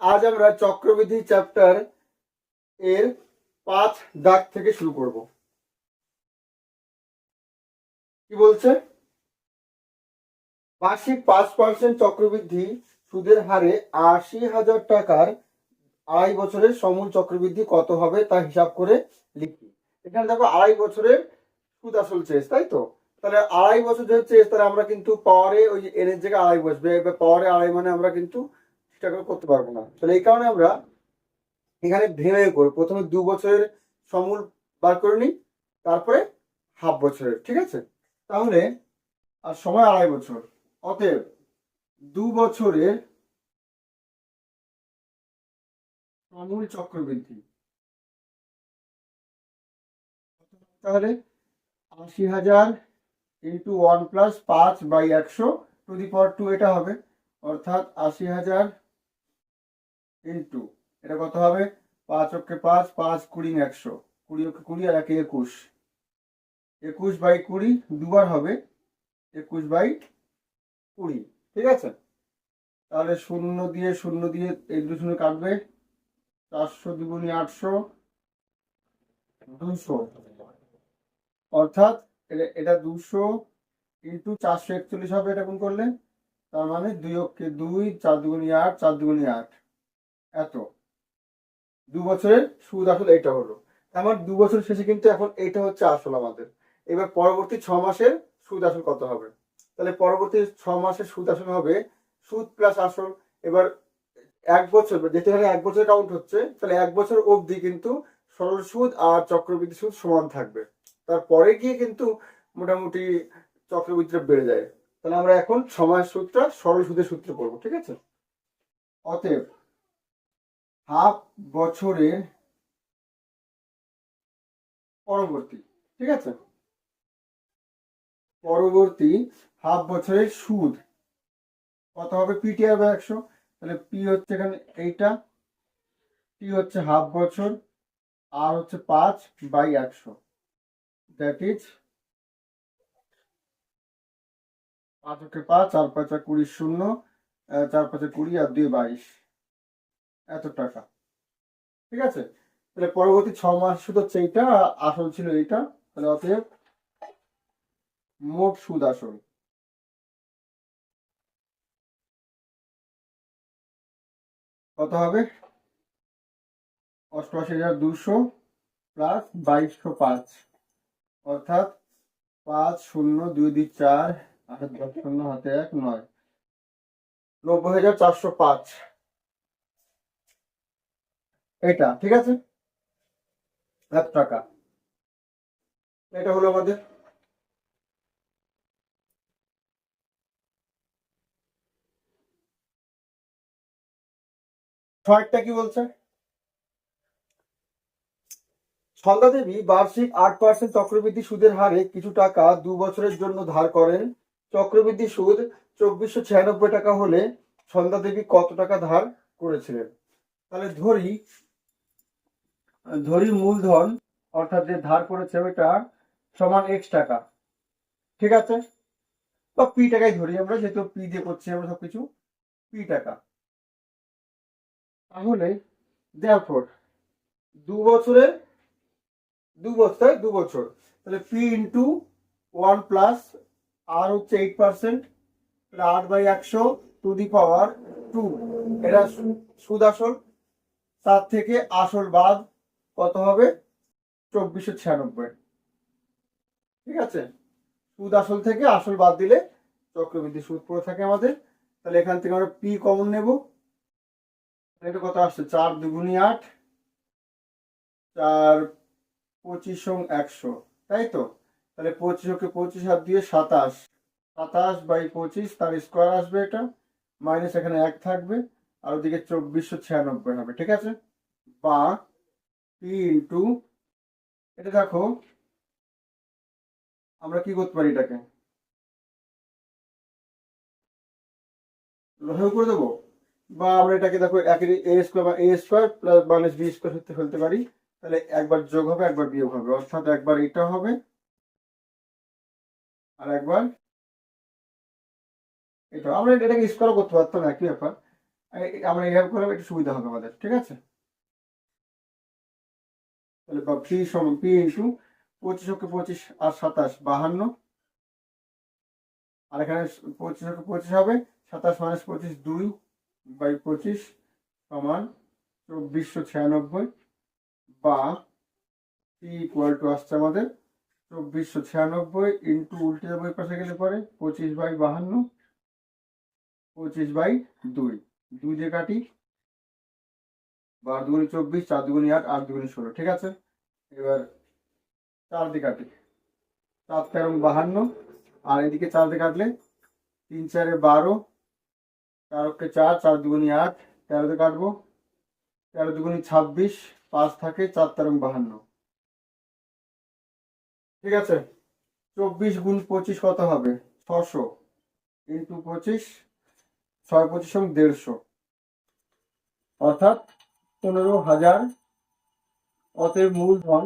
আজ আমরা চক্রবৃদ্ধি চ্যাপ্টার এর 5 দাগ থেকে শুরু করব। কি বলছে? বার্ষিক 5% চক্রবৃদ্ধি সুদের হারে 80,000 টাকার আড়াই বছরের সমূল চক্রবৃদ্ধি কত হবে তা হিসাব করে লিখি। এখানে দেখো আড়াই বছরের সুদ আসল চেয়েছ, তাই তো? তাহলে আড়াই বছর যেহেতু চেয়েছ, তাহলে আমরা কিন্তু পাওয়ারে ওই যে এর জায়গায় আড়াই বসবে, এবার পাওয়ারে আড়াই মানে আমরা কিন্তু সেটা করতে পারবো না। তাহলে এই কারণে আমরা এখানে ভেঙে করে প্রথমে 2 বছরের সমূল বার করে নিই, তারপরে হাফ বছরের। ঠিক আছে? তাহলে আর সময় আড়াই বছর, অতএব 2 বছরের সমূল চক্রবৃদ্ধি তাহলে 80,000 ইন্টু 1 প্লাস 5/100 টু দি পাওয়ার 2 এটা হবে, অর্থাৎ 80,000 ইন্টু এটা কত হবে 5 অক্ষে 5, 5 20 100, 20 অক্ষে 20 আর 1 21, 21/20 দুবার হবে 21/20। ঠিক আছে? তাহলে শূন্য দিয়ে এই দুটো শূন্য কাটবে, 400 দুগুণে 800, 200, অর্থাৎ এটা 200 ইন্টু 441 হবে এটা গুণ করলে। তার মানে 2 অক্ষে 2, 4 দুগুণে 8, 4 দুগুণে 8, এত। 2 বছরের সুদ আসল এইটা হলো। আমার 2 বছর শেষে কিন্তু এখন এইটা হচ্ছে আসল আমাদের। এবার পরবর্তী 6 মাসের সুদ আসল কত হবে? তাহলে পরবর্তী 6 মাসের সুদ আসল হবে সুদ প্লাস আসল। এবার 1 বছর, যেটা এখানে 1 বছর কাউন্ট হচ্ছে, তাহলে 1 বছর অবধি কিন্তু সরল সুদ আর চক্রবৃদ্ধি সুদ সমান থাকবে। তারপরে গিয়ে কিন্তু মোটামুটি চক্রবৃদ্ধিটা বেড়ে যায়। তাহলে আমরা এখন 6 মাস সুদটা সরল সুদের সূত্রে পড়বো। ঠিক আছে? অতএব হাফ বছরের পরবর্তী, ঠিক আছে, পরবর্তী হাফ বছরের সুদ কত হবে? পিটি হবে 100। তাহলে পি হচ্ছে এখানে এইটা, টি হচ্ছে হাফ বছর, আর হচ্ছে 5/100, দ্যাট ইজ 5 অক্ষে 5, 4 5 20, 0, 4 5 20 আর 2 22, এত টাকা। ঠিক আছে? তাহলে পরবর্তী 6 মাস সুদ হচ্ছে এইটা, আসল ছিল এইটা। তাহলে অতএব মোট সুদ আসল কত হবে? 88,200 প্লাস 2205, অর্থাৎ 5 0 2 2 4 8 10 0 হাতে 1 9, 90,405 এটা। ঠিক আছে? এত টাকা এটা হলো আমাদের। ছয়টা কি বলছে? সন্ধ্যা দেবী বার্ষিক 8% চক্রবৃদ্ধি সুদের হারে কিছু টাকা 2 বছরের জন্য ধার করেন। চক্রবৃদ্ধি সুদ 2496 টাকা হলে সন্ধ্যা দেবী কত টাকা ধার করেছিলেন? তাহলে ধরি মূলধন, অর্থাৎ যে ধার করেছে ওইটা সমান এক্স টাকা। ঠিক আছে? বা পি টাকাই ধরি আমরা, যেহেতু পি দিয়ে করছি আমরা সবকিছু, পি টাকা। তাহলে therefore 2 বছরের 2 বছর, তাহলে পি ইন্টু 1 প্লাস আর হচ্ছে 8%, 8/100 টু দি পাওয়ার 2, এটা সুদ আসল। তার থেকে আসল বাদ কত হবে? 2496। ঠিক আছে? সুদ আসল থেকে আসল বাদ দিলে চক্রবৃদ্ধি সুদ পড়ে থাকে আমাদের। তাহলে এখান থেকে আমরা পি কমন নেব। এটা কত আসছে? 4 দুগুণি 8, 4 25 100, তাই তো? তাহলে 25 25 হাত দিয়ে 27, 27/25 তার স্কোয়ার আসবে, এটা মাইনাস এখানে 1 থাকবে, আর ওদিকে 2496 হবে। ঠিক আছে? বা পি ইন্টু, এটা দেখো আমরা কি করতে পারি, এটাকে লসাগু করে দেবো, বা আমরা এটাকে দেখো a square plus minus b square সূত্রে ফেলতে পারি। তাহলে একবার যোগ হবে, একবার বিয়োগ হবে, অর্থাৎ একবার এটা হবে আর একবার এটা। আমরা এটাকে স্কোয়ার করতে পারতাম, একই ব্যাপার। আমরা এইভাবে করলে একটু সুবিধা হবে আমাদের, ঠিক আছে। তাহলে পি সমান পি ইন্টু 25 আর 27 52, আর এখানে 25 হবে, 27 - 25 2/25 সমান 2496, বা পি ইকুয়াল টু আসছে আমাদের 2496 ইন্টু উল্টে বই পাশে গেলে পরে 25/52, 25/2, 2 দিয়ে কাটি, 12 × 24, 4 × 8, 8 × 16, ঠিক আছে। এবার 4 দিয়ে কাটি, 4 × 13 52, আর এদিকে 4 দিয়ে কাটলে 3 × 4 = 12, 4 × 4, 4 × 2 = 8, 13 দিয়ে কাটবো, 13 × 2 = 26, 5 থাকে, 4 × 13 = 52, ঠিক আছে। 24 × 25 কত হবে? 600 ইন্টু 25, 6 × 25 = 150, অর্থাৎ 15,000। অতএব মূলধন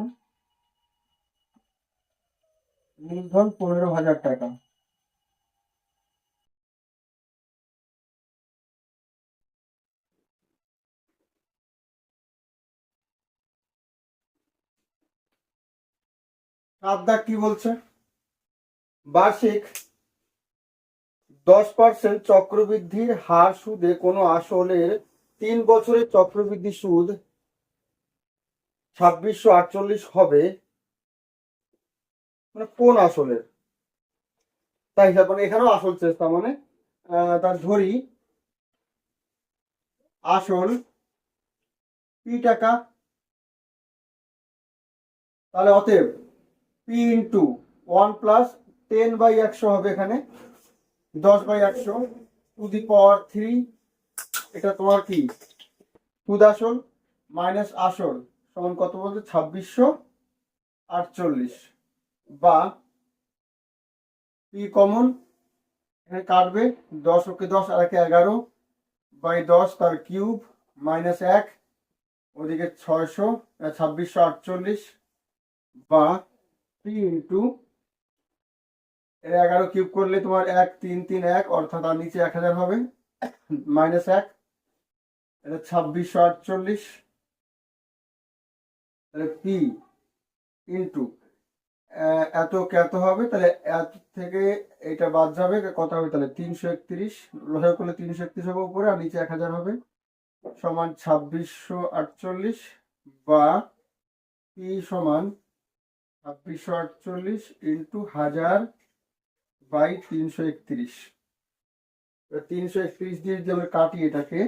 15,000 টাকা। দাগ কি বলছে? বার্ষিক 10% চক্রবৃদ্ধির হার সুদে কোনো আসলের 3 বছরের চক্রবৃদ্ধি সুদ 2648 হবে, মানে কোন আসলের? তাই হিসাব মানে এখানেও আসল চেষ্টা, মানে তার ধরি আসল পি টাকা, তাহলে অতএব পি ইন্টু 1 + 10/100 হবে, এখানে 10/100 টু দি পাওয়ার 3, এটা তোমার কি সুদ আসল মাইনাস আসল সমান কত বলতে 2648, বা পি কমন এখানে কাটবে, 10 × 10 আর 11/10 তার কিউব মাইনাস 1, ওদিকে 2648, বা পি ইন্টু 11 কিউব করলে তোমার 1331, অর্থাৎ আর নিচে 1000 হবে, মাইনাস 1, এটা 2648, তাহলে পি ইন্টু এত কত হবে, তাহলে এত থেকে এটা বাদ যাবে, কত হবে তাহলে 331, লসাগু করলে 331 হবে উপরে, আর নিচে 1000 হবে, সমান 2648, বা পি সমান 2648 ইন্টু 1000/331। 331 দিয়ে যদি আমরা কাটি এটাকে,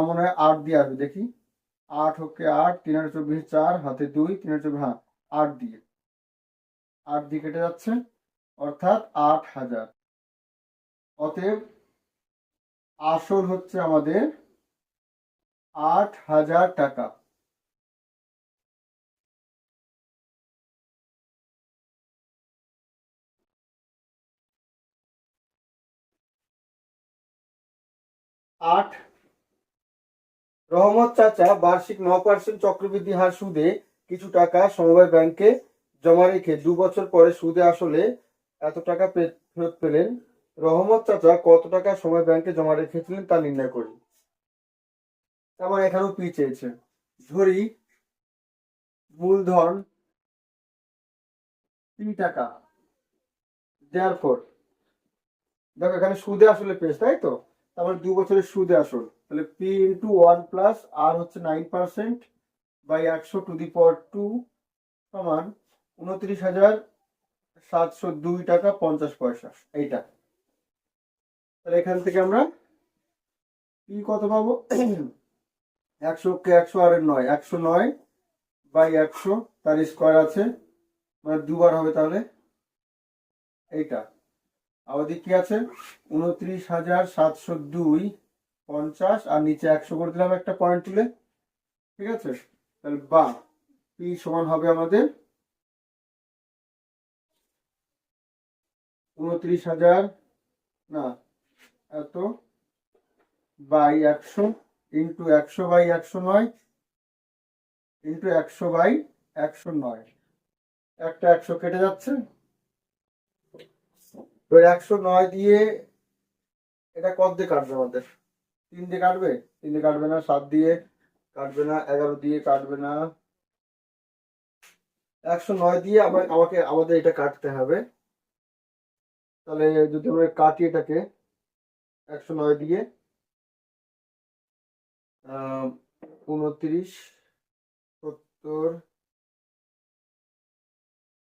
মনে হয় 8 দিয়ে আসবে, দেখি 8 হোকে 8, 3 × 24 4, হাতে 2, 3 × 24, হ্যাঁ 8 দিয়ে কেটে যাচ্ছে, অর্থাৎ 8000। অতএব আসল হচ্ছে আমাদের 8000 টাকা। আট, রহমত চাচা বার্ষিক 9% চক্রবৃদ্ধি হার সুদে কিছু টাকা সমবায় ব্যাংকে জমা রেখে 2 বছর পরে সুদে আসলে এত টাকা ফেরত পেলেন। রহমত চাচা কত টাকা সমবায় ব্যাংকে জমা রেখেছিলেন তা নির্ণয় করি। আমার এখানেও পি চেয়েছে। ধরি মূলধন পি টাকা, দেয়ারফর দেখো এখানে সুদে আসলে পেয়েছে, তাই তো, তারপরে 2 বছরের সুদে আসল, তাহলে পি ইন্টু 1 + আর হচ্ছে 9%/100 টু দি পাওয়ার 2 সমান 29,702 টাকা 50 পয়সা, এইটা। তাহলে এখান থেকে আমরা পি কত পাবো? 100 কে 100 আর 9, 109/100, তার স্কোয়ার আছে, মানে দুবার হবে, তাহলে এইটা। আর ওদিকে কি আছে? 29,702.50, আর নিচে 100 করে দিলাম একটা পয়েন্ট তুলে, ঠিক আছে। তাহলে বা পি সমান হবে আমাদের 29,000 না এত বাই 100 ইন্টু 100/109 ইন্টু 100/109, একটা 100 কেটে যাচ্ছে, তো 109 দিয়ে এটা কত দিয়ে কাটবে আমাদের? 3 দিয়ে কাটবে? 3 দিয়ে কাটবে না, 7 দিয়ে কাটবে না, 11 দিয়ে কাটবে না, 109 দিয়ে আমাদের এটা কাটতে হবে। তাহলে যদি আমরা কাটি এটাকে 109 দিয়ে, 29, 70,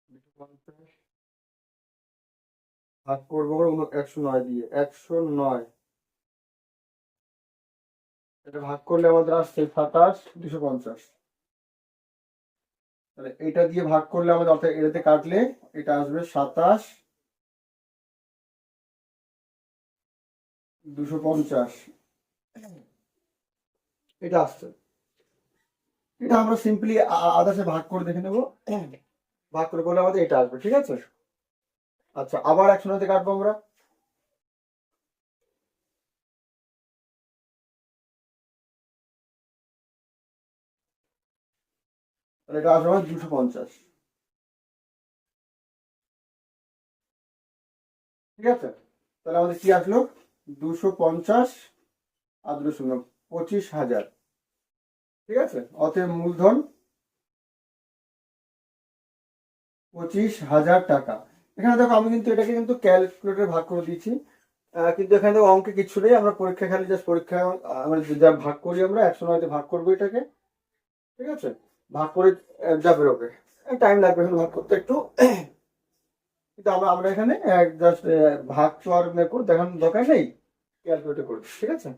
250 ভাগ করবো 109 দিয়ে, 109 এটা ভাগ করলে আমাদের আসছে 27, 250। তাহলে এটা দিয়ে ভাগ করলে আমাদের, অর্থাৎ এটাতে কাটলে এটা আসবে 27, 250 এটা আসছে। এটা আমরা সিম্পলি আদার্সে ভাগ করে দেখে নেবো, ভাগ করে করলে আমাদের এটা আসবে, ঠিক আছে। আচ্ছা, আবার 109 কাটবো আমরা। তাহলে এটা আসবে 250, ঠিক আছে। তাহলে আমাদের কি আসলো? 250 আর 2 25,000, ঠিক আছে। অতএব মূলধন 25,000 টাকা। এখানে দেখো আমি কিন্তু এটাকে কিন্তু ক্যালকুলেটরে ভাগ করে দিয়েছি, কিন্তু এখানে দেখো অঙ্কে কিছু নেই, আমরা পরীক্ষা খালি জাস্ট পরীক্ষা আমরা যা ভাগ করি আমরা 109 ভাগ করবো এটাকে, ঠিক আছে। ভাগ করে যা বেরোবে, টাইম লাগবে এখন ভাগ করতে একটু, কিন্তু আমরা এখানে জাস্ট ভাগ তো আর করে দেখানোর দরকার নেই, ক্যালকুলেটর করবো, ঠিক আছে।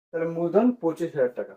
তাহলে মূলধন 25,000 টাকা।